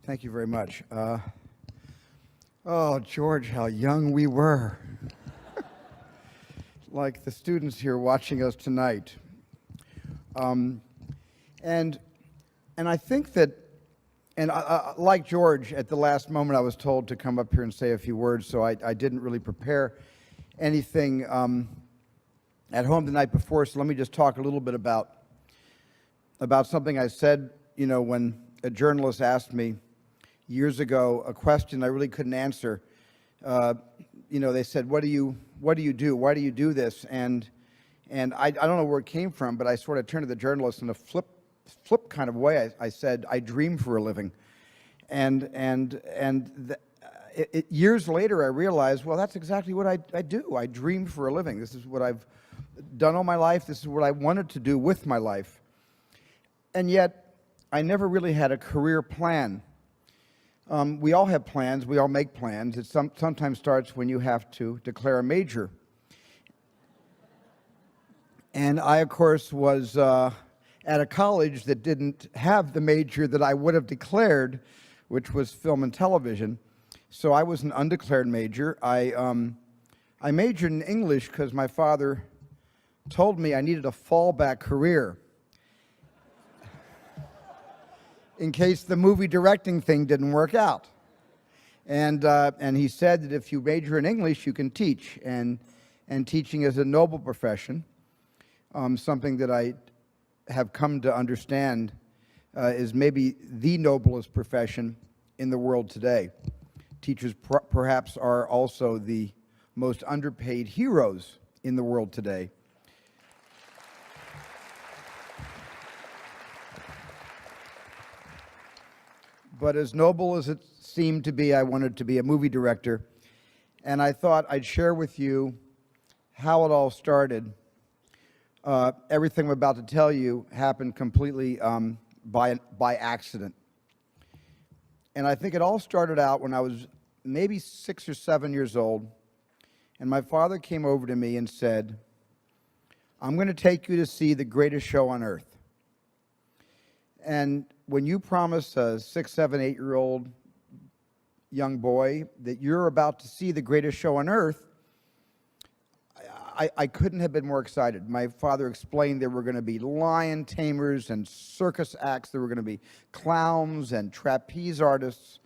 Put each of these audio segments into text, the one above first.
Thank you very much. Oh, George, how young we were. Like the students here watching us tonight. And I think that, and like George, at the last moment I was told to come up here and say a few words, so I didn't really prepare anything at home the night before, so let me just talk a little bit about something I said, you know, when a journalist asked me years ago a question I really couldn't answer. You know, they said, what do you do? Why do you do this? And I don't know where it came from, but I sort of turned to the journalist in a flip kind of way. I said, I dream for a living. Years later, I realized, well, that's exactly what I do. I dream for a living. This is what I've done all my life. This is what I wanted to do with my life. And yet, I never really had a career plan. We all have plans. We all make plans. It sometimes starts when you have to declare a major. And I, of course, was at a college that didn't have the major that I would have declared, which was film and television. So I was an undeclared major. I majored in English because my father told me I needed a fallback career in case the movie directing thing didn't work out. And he said that if you major in English, you can teach. And teaching is a noble profession, something that I have come to understand is maybe the noblest profession in the world today. Teachers perhaps are also the most underpaid heroes in the world today. But as noble as it seemed to be, I wanted to be a movie director. And I thought I'd share with you how it all started. Everything I'm about to tell you happened completely by accident. And I think it all started out when I was maybe 6 or 7 years old. And my father came over to me and said, I'm going to take you to see the greatest show on earth. And when you promise a 6, 7, 8-year-old young boy that you're about to see the greatest show on earth, I couldn't have been more excited. My father explained there were going to be lion tamers and circus acts. There were going to be clowns and trapeze artists.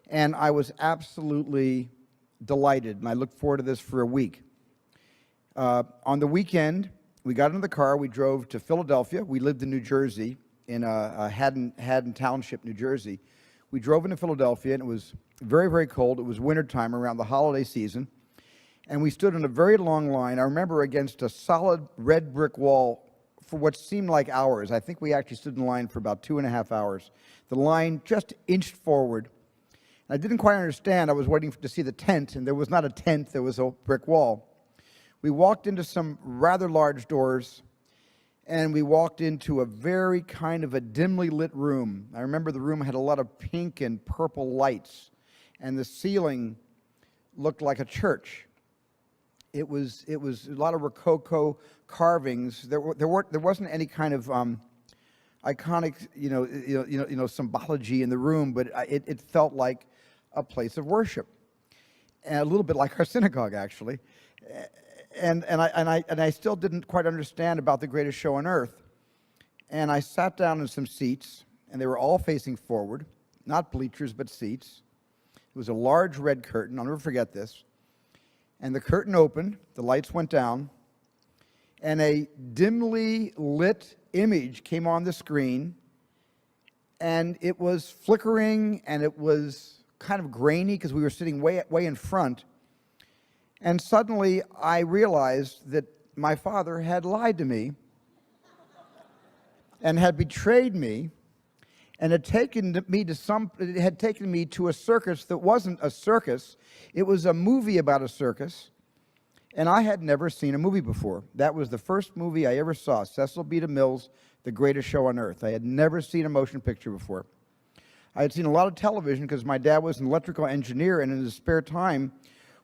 And I was absolutely delighted, and I looked forward to this for a week. On the weekend, we got into the car. We drove to Philadelphia. We lived in New Jersey, in Haddon Township, New Jersey. We drove into Philadelphia, and it was very, very cold. It was wintertime around the holiday season. And we stood in a very long line, I remember, against a solid red brick wall for what seemed like hours. I think we actually stood in line for about 2.5 hours. The line just inched forward. I didn't quite understand. I was waiting to see the tent, and there was not a tent. There was a brick wall. We walked into some rather large doors, and we walked into a very kind of a dimly lit room. I remember the room had a lot of pink and purple lights, and the ceiling looked like a church. It was a lot of Rococo carvings. There wasn't any kind of iconic symbology in the room, but it felt like a place of worship, and a little bit like our synagogue, actually. And I still didn't quite understand about the greatest show on earth. And I sat down in some seats, and they were all facing forward, not bleachers, but seats. It was a large red curtain. I'll never forget this. And the curtain opened, the lights went down, and a dimly lit image came on the screen, and it was flickering, and it was kind of grainy because we were sitting way in front. And suddenly I realized that my father had lied to me and had betrayed me, and had taken me to a circus that wasn't a circus. It was a movie about a circus, and I had never seen a movie before. That was the first movie I ever saw, Cecil B. DeMille's The Greatest Show on Earth. I had never seen a motion picture before. I had seen a lot of television because my dad was an electrical engineer, and in his spare time,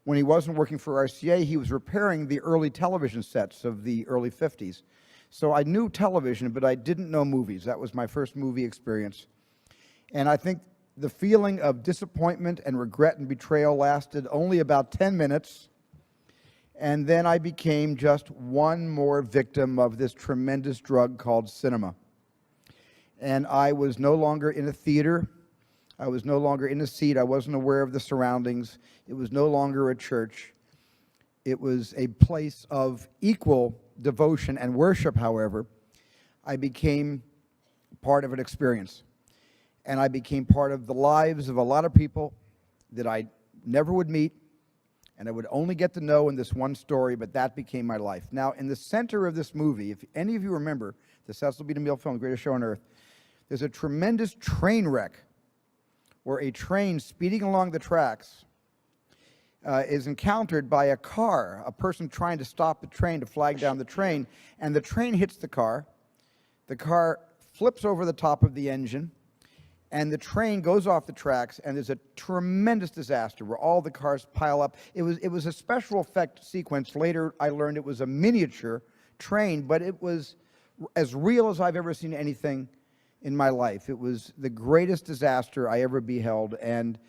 when he wasn't working for RCA, he was repairing the early television sets of the early 50s. So I knew television, but I didn't know movies. That was my first movie experience. And I think the feeling of disappointment and regret and betrayal lasted only about 10 minutes, and then I became just one more victim of this tremendous drug called cinema. And I was no longer in a theater. I was no longer in a seat. I wasn't aware of the surroundings. It was no longer a church. It was a place of equal devotion and worship, however. I became part of an experience. And I became part of the lives of a lot of people that I never would meet, and I would only get to know in this one story, but that became my life. Now, in the center of this movie, if any of you remember the Cecil B. DeMille film, The Greatest Show on Earth, there's a tremendous train wreck where a train speeding along the tracks is encountered by a car, a person trying to stop the train to flag down the train, and the train hits the car flips over the top of the engine, and the train goes off the tracks, and there's a tremendous disaster where all the cars pile up. It was a special effect sequence. Later, I learned it was a miniature train, but it was as real as I've ever seen anything in my life. It was the greatest disaster I ever beheld, and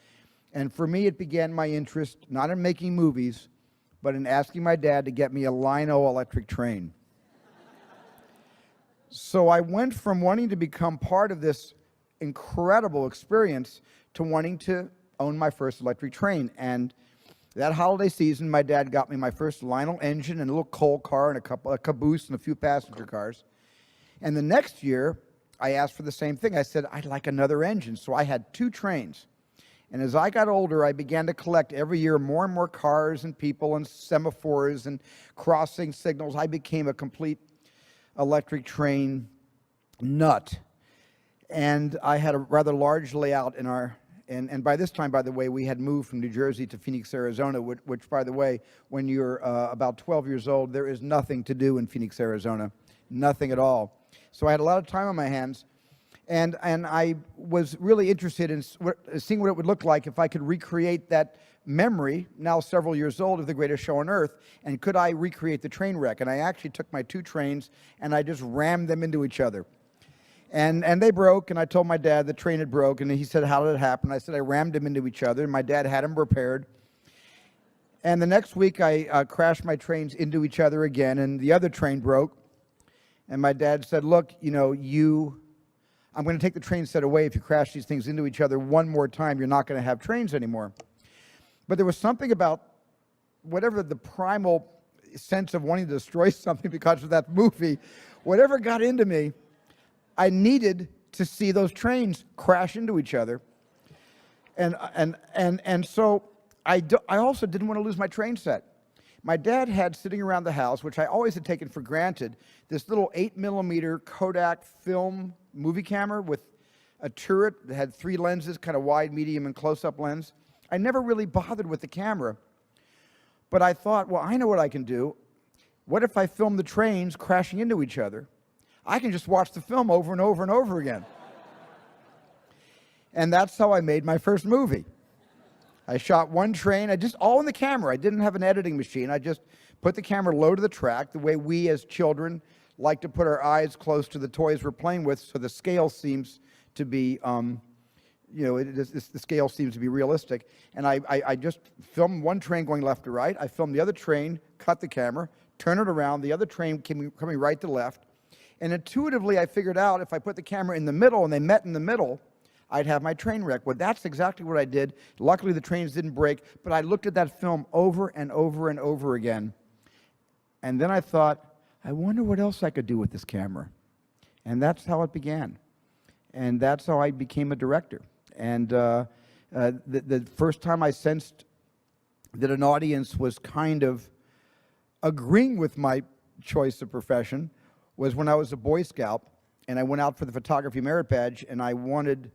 for me, it began my interest, not in making movies, but in asking my dad to get me a Lino electric train. So I went from wanting to become part of this incredible experience to wanting to own my first electric train. And that holiday season, my dad got me my first Lionel engine and a little coal car and a caboose and a few passenger cars. And the next year, I asked for the same thing. I said, I'd like another engine. So I had 2 trains. And as I got older, I began to collect every year more and more cars and people and semaphores and crossing signals. I became a complete electric train nut. And I had a rather large layout in our, and by this time, by the way, we had moved from New Jersey to Phoenix, Arizona, which by the way, when you're about 12 years old, there is nothing to do in Phoenix, Arizona, nothing at all. So I had a lot of time on my hands, and I was really interested in seeing what it would look like if I could recreate that memory, now several years old, of The Greatest Show on Earth, and could I recreate the train wreck? And I actually took my 2 trains, and I just rammed them into each other. And they broke, and I told my dad the train had broke, and he said, how did it happen? I said, I rammed them into each other, and my dad had them repaired. And the next week, I crashed my trains into each other again, and the other train broke. And my dad said, look, you know, I'm going to take the train set away. If you crash these things into each other one more time, you're not going to have trains anymore. But there was something about whatever the primal sense of wanting to destroy something because of that movie, whatever got into me, I needed to see those trains crash into each other. And so I also didn't want to lose my train set. My dad had sitting around the house, which I always had taken for granted, this little 8mm Kodak film movie camera with a turret that had 3 lenses, kind of wide, medium, and close-up lens. I never really bothered with the camera. But I thought, well, I know what I can do. What if I film the trains crashing into each other? I can just watch the film over and over and over again. And that's how I made my first movie. I shot one train, all in the camera. I didn't have an editing machine. I just put the camera low to the track, the way we as children like to put our eyes close to the toys we're playing with, so the scale seems to be, the scale seems to be realistic. And I just filmed one train going left to right. I filmed the other train, cut the camera, turn it around, the other train coming right to left. And intuitively, I figured out if I put the camera in the middle and they met in the middle, I'd have my train wreck. Well, that's exactly what I did. Luckily, the trains didn't break, but I looked at that film over and over and over again. And then I thought, I wonder what else I could do with this camera. And that's how it began. And that's how I became a director. And the first time I sensed that an audience was kind of agreeing with my choice of profession was when I was a Boy Scout, and I went out for the photography merit badge, and I wanted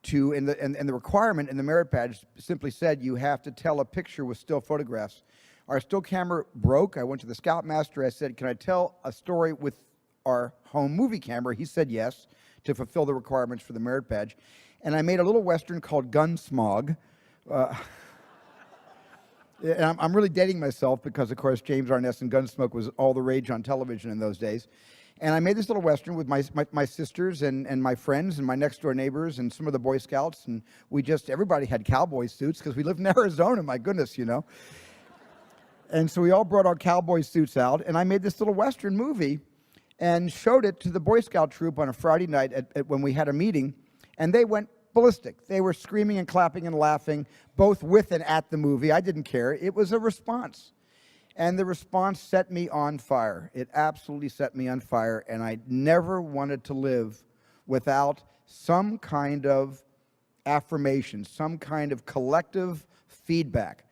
to, and the requirement in the merit badge simply said you have to tell a picture with still photographs. Our still camera broke. I went to the scoutmaster. I said, can I tell a story with our home movie camera? He said yes, to fulfill the requirements for the merit badge. And I made a little Western called Gunsmog. And I'm really dating myself because, of course, James Arness and Gunsmoke was all the rage on television in those days. And I made this little Western with my sisters and my friends and my next door neighbors and some of the Boy Scouts. And everybody had cowboy suits because we lived in Arizona, my goodness, you know. And so we all brought our cowboy suits out, and I made this little Western movie and showed it to the Boy Scout troop on a Friday night when we had a meeting, and they went ballistic. They were screaming and clapping and laughing, both with and at the movie. I didn't care. It was a response. And the response set me on fire. It absolutely set me on fire, and I never wanted to live without some kind of affirmation, some kind of collective feedback.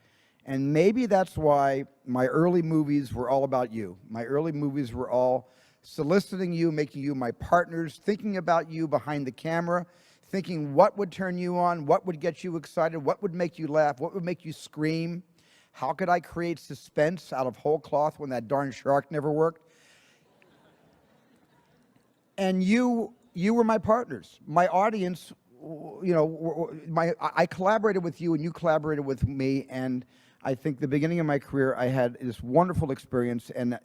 And maybe that's why my early movies were all about you. My early movies were all soliciting you, making you my partners, thinking about you behind the camera, thinking what would turn you on, what would get you excited, what would make you laugh, what would make you scream. How could I create suspense out of whole cloth when that darn shark never worked? And you were my partners. My audience, you know, I collaborated with you and you collaborated with me, and I think the beginning of my career, I had this wonderful experience, and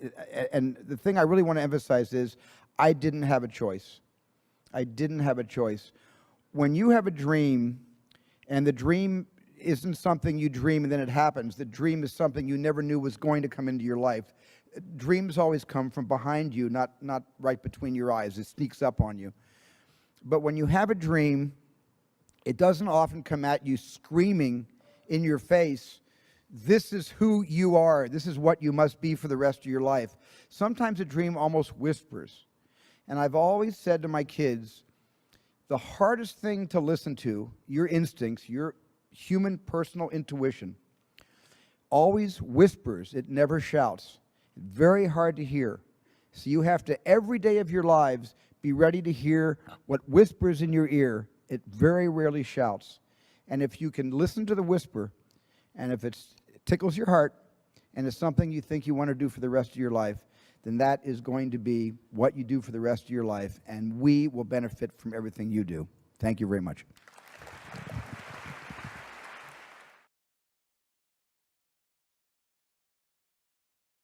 the thing I really want to emphasize is I didn't have a choice. I didn't have a choice. When you have a dream, and the dream isn't something you dream and then it happens. The dream is something you never knew was going to come into your life. Dreams always come from behind you, not right between your eyes. It sneaks up on you. But when you have a dream, it doesn't often come at you screaming in your face, this is who you are. This is what you must be for the rest of your life. Sometimes a dream almost whispers. And I've always said to my kids, the hardest thing to listen to, your instincts, your human personal intuition, always whispers. It never shouts. Very hard to hear. So you have to, every day of your lives, be ready to hear what whispers in your ear. It very rarely shouts. And if you can listen to the whisper, and if it tickles your heart, and it's something you think you want to do for the rest of your life, then that is going to be what you do for the rest of your life, and we will benefit from everything you do. Thank you very much.